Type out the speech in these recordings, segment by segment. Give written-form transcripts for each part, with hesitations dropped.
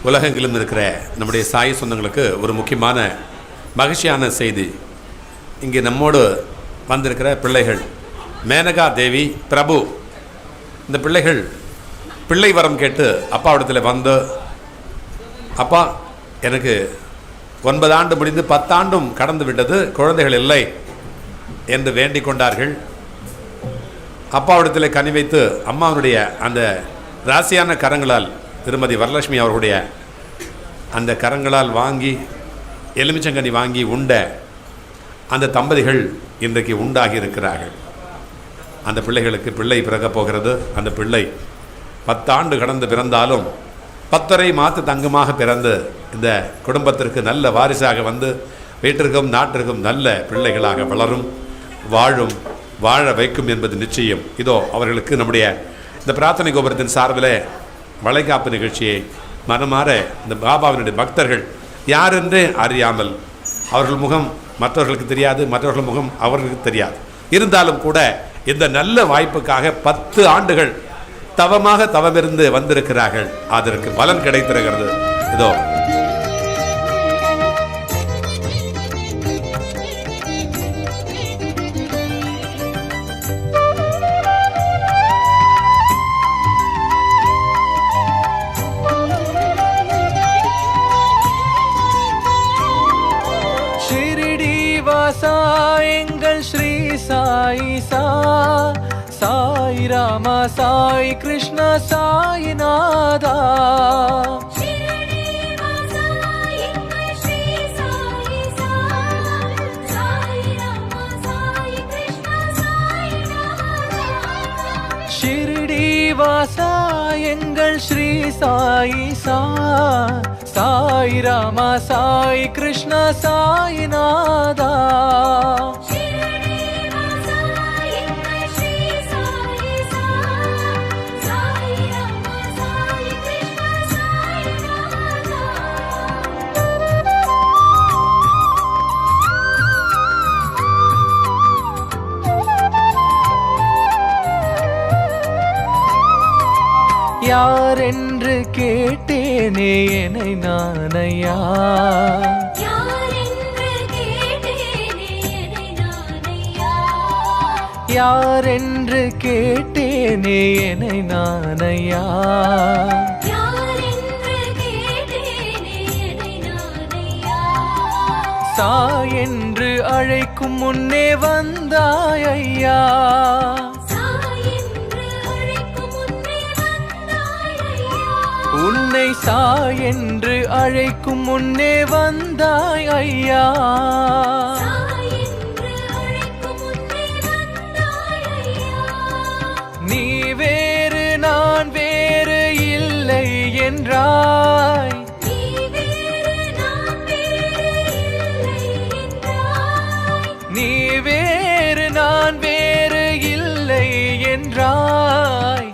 உலகெங்கிலும் இருக்கிற நம்முடைய சாய் சொந்தங்களுக்கு ஒரு முக்கியமான மகிழ்ச்சியான செய்தி. இங்கே நம்மோடு வந்திருக்கிற பிள்ளைகள் மேனகா தேவி, பிரபு. இந்த பிள்ளைகள் பிள்ளை வரம் கேட்டு அப்பாவிடத்தில் வந்து, அப்பா எனக்கு 9 ஆண்டு முடிந்து 10 ஆண்டும் கடந்து விட்டது, குழந்தைகள் இல்லை என்று வேண்டிக் கொண்டார்கள். அப்பாவிடத்தில் கனி வைத்து அம்மாவுடைய அந்த ராசியான கரங்களால், திருமதி வரலட்சுமி அவர்களுடைய அந்த கரங்களால் வாங்கி எலுமிச்சங்கனி வாங்கி உண்ட அந்த தம்பதிகள் இன்றைக்கு உண்டாகி இருக்கிறார்கள். அந்த பிள்ளைகளுக்கு பிள்ளை பிறக்கப் போகிறது. அந்த பிள்ளை 10 ஆண்டு கடந்து பிறந்தாலும் 10.5 மாத்து தங்கமாக பிறந்து இந்த குடும்பத்திற்கு நல்ல வாரிசாக வந்து வீட்டிற்கும் நாட்டிற்கும் நல்ல பிள்ளைகளாக வளரும், வாழ வைக்கும் என்பது நிச்சயம். இதோ அவர்களுக்கு நம்முடைய இந்த பிரார்த்தனை கோபுரத்தின் சார்பில் வளைகாப்பு நிகழ்ச்சியை மனமாற இந்த பாபாவினுடைய பக்தர்கள் யாரென்றே அறியாமல், அவர்கள் முகம் மற்றவர்களுக்கு தெரியாது, மற்றவர்கள் முகம் அவர்களுக்கு தெரியாது, இருந்தாலும் கூட இந்த நல்ல வாய்ப்புக்காக 10 ஆண்டுகள் தவமாக தவமிருந்து வந்திருக்கிறார்கள். அதற்கு பலன் கிடைத்திருக்கிறது. இதோ எங்கள் ஸ்ரீ சாயி சா, சாய் ராமா, சாய் கிருஷ்ணா, சாயிநாதா. ஷிரடி வாசா எங்கள் ஸ்ரீ சாயி சா, சாய் ராமா, சாய் கிருஷ்ணா, சாயிநாதா. யார் என்று கேட்டேனே என்னை நானையா, யார் என்று கேட்டேனே என்னை நானையா, சாய் என்று அழைக்கும் முன்னே வந்தாய் ஐயா, உன்னை சாய் என்று அழைக்கும் முன்னே வந்தாய் ஐயா. நீ வேறு நான் வேறு இல்லை என்றாய், நீ வேறு நான் வேறு இல்லை என்றாய்,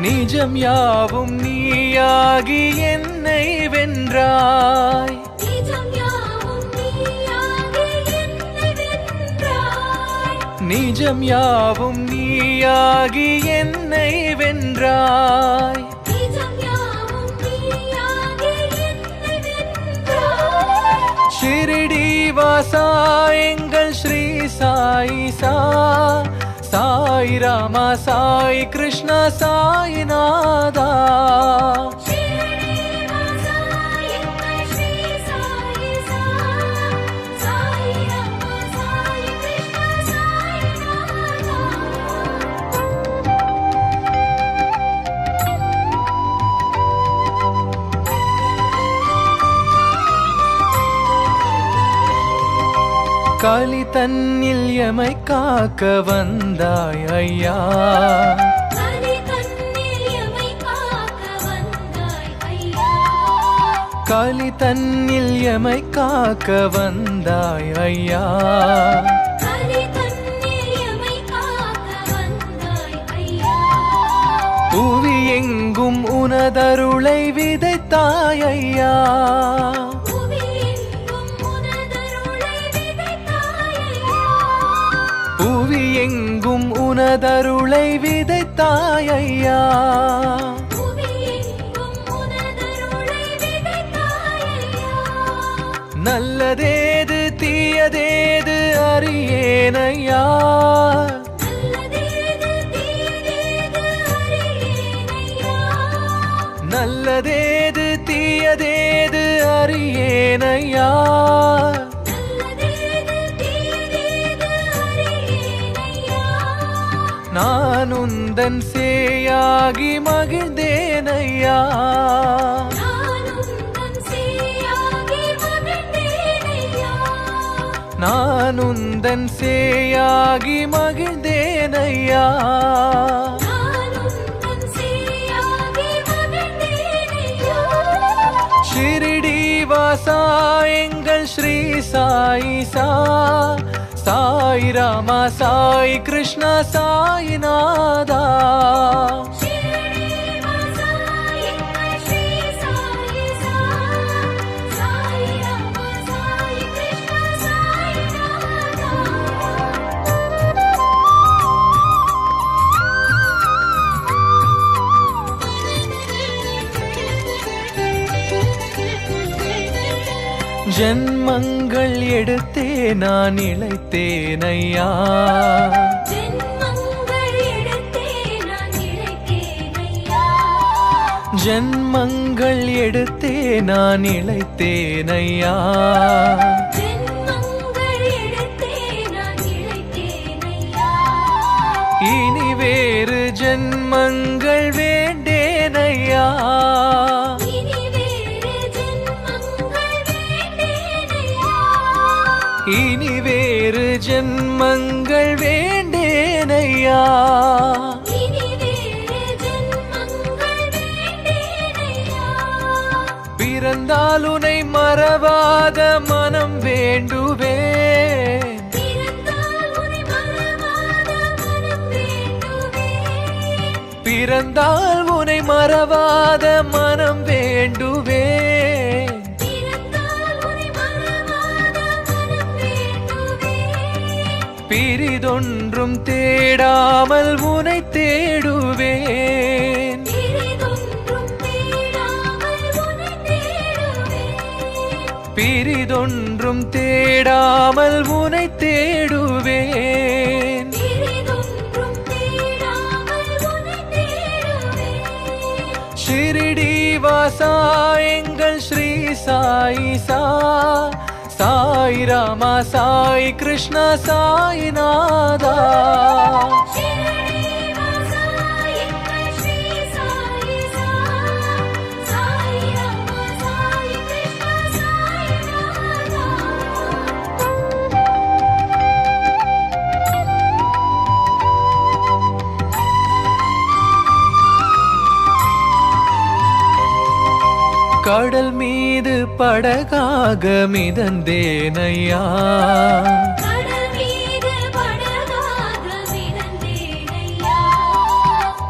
நிஜம் யாவும் நீயாகி என்னை வென்றாய், நிஜம் யாவும் நீயாகி என்னை வென்றாய். ஷிரடி வாசா எங்கள் ஸ்ரீ சாயி சா, சாய் ராமா, சாய் கிருஷ்ணா, சாயிநாதா. காலி தன்னில் எமை காக்க வந்தாய் ஐயா, காலி தன்னில் எமை காக்க வந்தாய் ஐயா, புவி எங்கும் உனதருளை விதைத்தாய் ஐயா, புவி எங்கும் உன உனதருளை விதைத்தாயையா. நல்லதேது தீயதேது அறியேனையா. நல்லதேது தீயதேது அறியேனையா. நான் உந்தன் சேயாகி மகிழ்ந்தேனையா. நான் உந்தன் சேயாகி மகிழ்ந்தேனையா. ஷிரிடி வாசா எங்கள் ஸ்ரீ சாயிசா. சாய் ராமா சாய் கிருஷ்ணா சாய்நாதா. ஜென்மங்கள் எடுத்தே நான் இளைத்தேனையா. ஜென்மங்கள் எடுத்தே நான் இளைத்தேனையா. இனி வேறு ஜென்மங்கள் வேண்டேனையா. இனி வேறு ஜென்மங்கள் வேண்டேனையா. பிறந்தால் உனை மறவாத மனம் வேண்டுவே. பிறந்தால் உனை மறவாத மனம் வேண்டுவே. பிரிதொன்றும் தேடாமல் உனை தேடுவேன். பிரிதொன்றும் தேடாமல் உனை தேடுவேன். ஷிரிடி வாசா எங்கள் ஸ்ரீ சாயிசா. சாய் ராமா சாய் கிருஷ்ணா சாய்நாதா. கடல் மீது படகாக மிதந்தேனையா.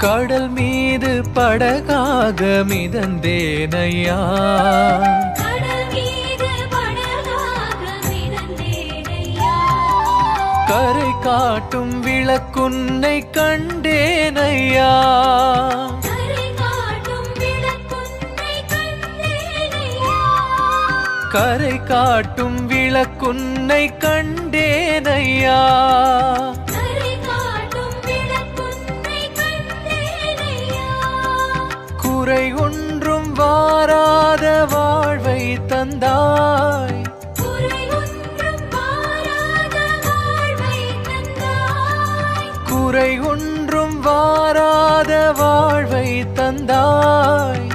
கடல் மீது படகாக மிதந்தேனையா. கரை காட்டும் விளக்குன்னை கண்டேனையா. கரை காட்டும் விளக்குன்னை கண்டேனையா. குறை ஒன்றும் வாராத வாழ்வை தந்தாய். குறை ஒன்றும் வாராத வாழ்வை தந்தாய்.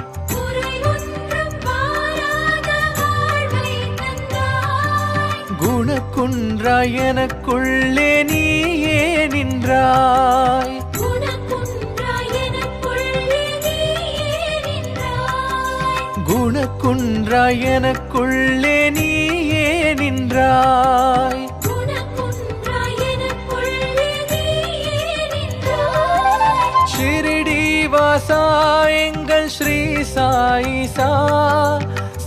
குணக்குன்றாய் எனக்குள்ளே நீயே நின்றாய். குணக்குன்றாய் எனக்குள்ளே நீயே நின்றாய். ஷிரிடி வாசா எங்கள் ஸ்ரீ சாயிசா.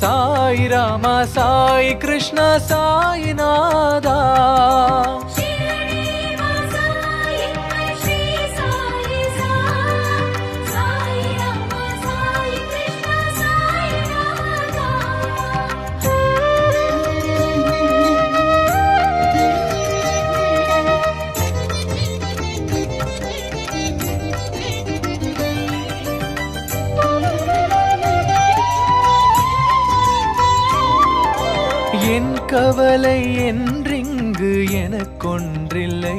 சாய் ராமா சாய் கிருஷ்ணா சாய்நாதா. கவலை என்றிங்கு எனக்கொன்றில்லை.